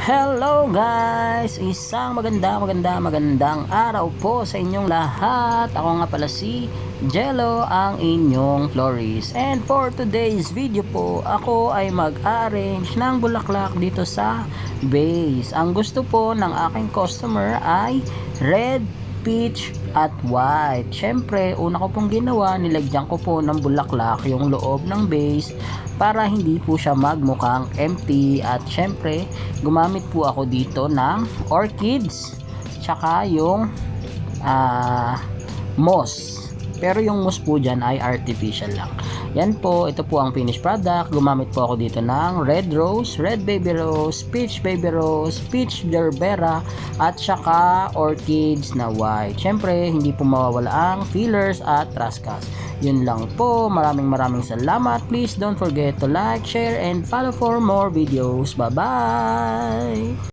Hello guys! Isang magandang araw po sa inyong lahat. Ako nga pala si Jello, ang inyong florist. And for today's video po, ako ay mag-arrange ng bulaklak dito sa vase. Ang gusto po ng aking customer ay red, peach at white. Syempre, una ko pong ginawa, nilagyan ko po ng bulaklak yung loob ng vase para hindi po siya magmukhang empty. At syempre, gumamit po ako dito ng orchids tsaka yung moss. Pero yung moss po dyan ay artificial lang. Yan po, ito po ang finished product. Gumamit po ako dito ng red rose, red baby rose, peach baby rose, peach gerbera, at saka orchids na white. Syempre, hindi po mawawala ang fillers at trascas. Yun lang po. Maraming salamat. Please don't forget to like, share, and follow for more videos. Bye-bye!